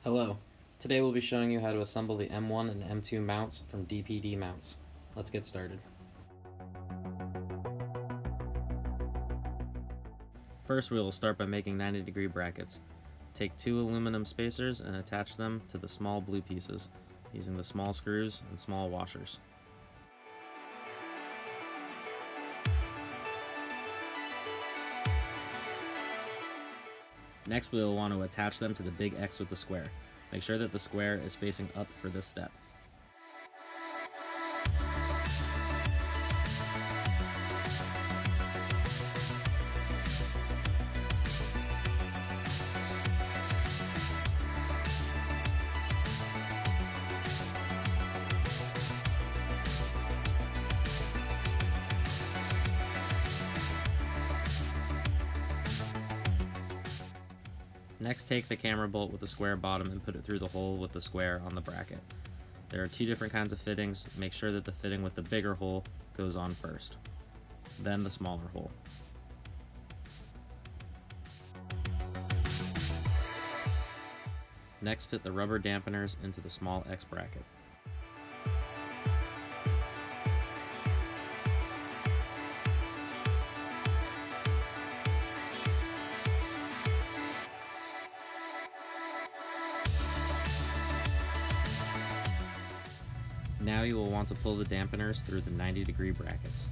Hello. Today we'll be showing you how to assemble the M1 and M2 mounts from DPD Mounts. Let's get started. First we will start by making 90-degree brackets. Take two aluminum spacers and attach them to the small blue pieces using the small screws and small washers. Next we will want to attach them to the big X with the square. Make sure that the square is facing up for this step. Next, take the camera bolt with the square bottom and put it through the hole with the square on the bracket. There are two different kinds of fittings. Make sure that the fitting with the bigger hole goes on first, then the smaller hole. Next, fit the rubber dampeners into the small X bracket. Now you will want to pull the dampeners through the 90-degree brackets.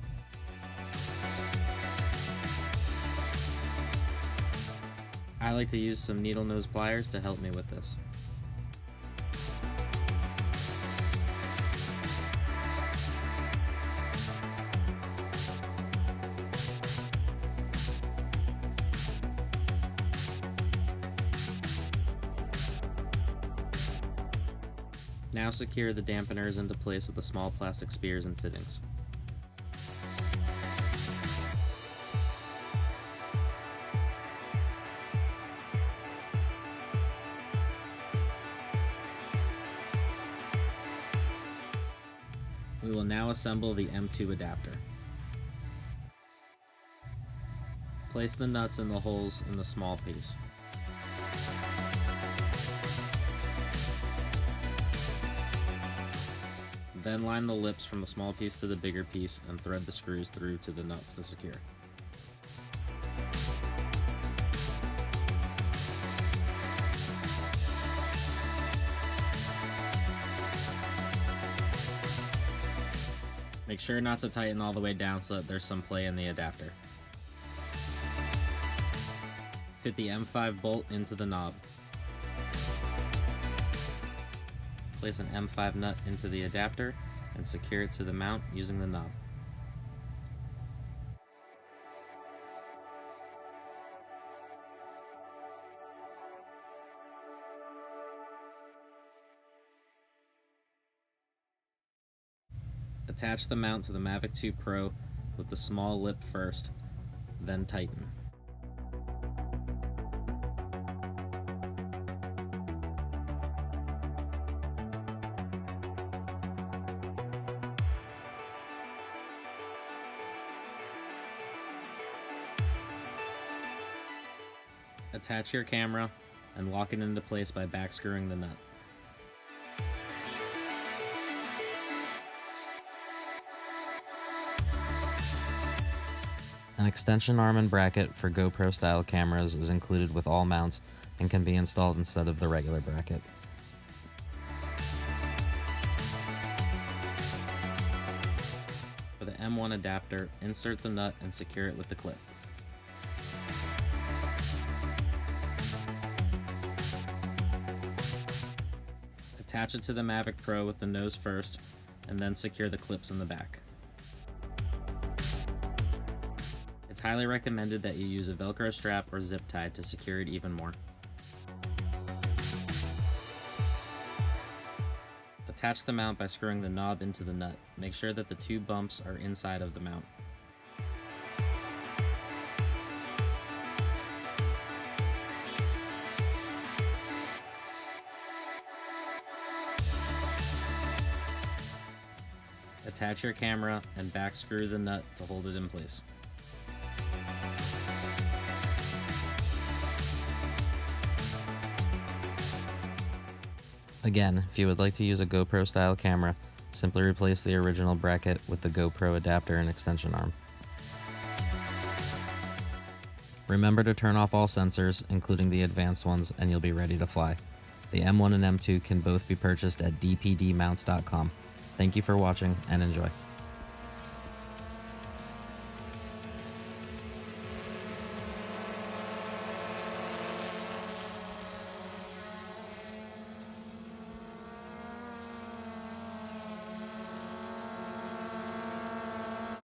I like to use some needle nose pliers to help me with this. Now secure the dampeners into place with the small plastic spears and fittings. We will now assemble the M2 adapter. Place the nuts in the holes in the small piece. Then line the lips from the small piece to the bigger piece and thread the screws through to the nuts to secure. Make sure not to tighten all the way down so that there's some play in the adapter. Fit the M5 bolt into the knob. Place an M5 nut into the adapter and secure it to the mount using the knob. Attach the mount to the Mavic Pro with the small lip first, then tighten. Attach your camera and lock it into place by back screwing the nut. An extension arm and bracket for GoPro style cameras is included with all mounts and can be installed instead of the regular bracket. For the M1 adapter, insert the nut and secure it with the clip. Attach it to the Mavic Pro with the nose first, and then secure the clips in the back. It's highly recommended that you use a Velcro strap or zip tie to secure it even more. Attach the mount by screwing the knob into the nut. Make sure that the two bumps are inside of the mount. Attach your camera and back screw the nut to hold it in place. Again, if you would like to use a GoPro style camera, simply replace the original bracket with the GoPro adapter and extension arm. Remember to turn off all sensors, including the advanced ones, and you'll be ready to fly. The M1 and M2 can both be purchased at dpdmounts.com. Thank you for watching and enjoy.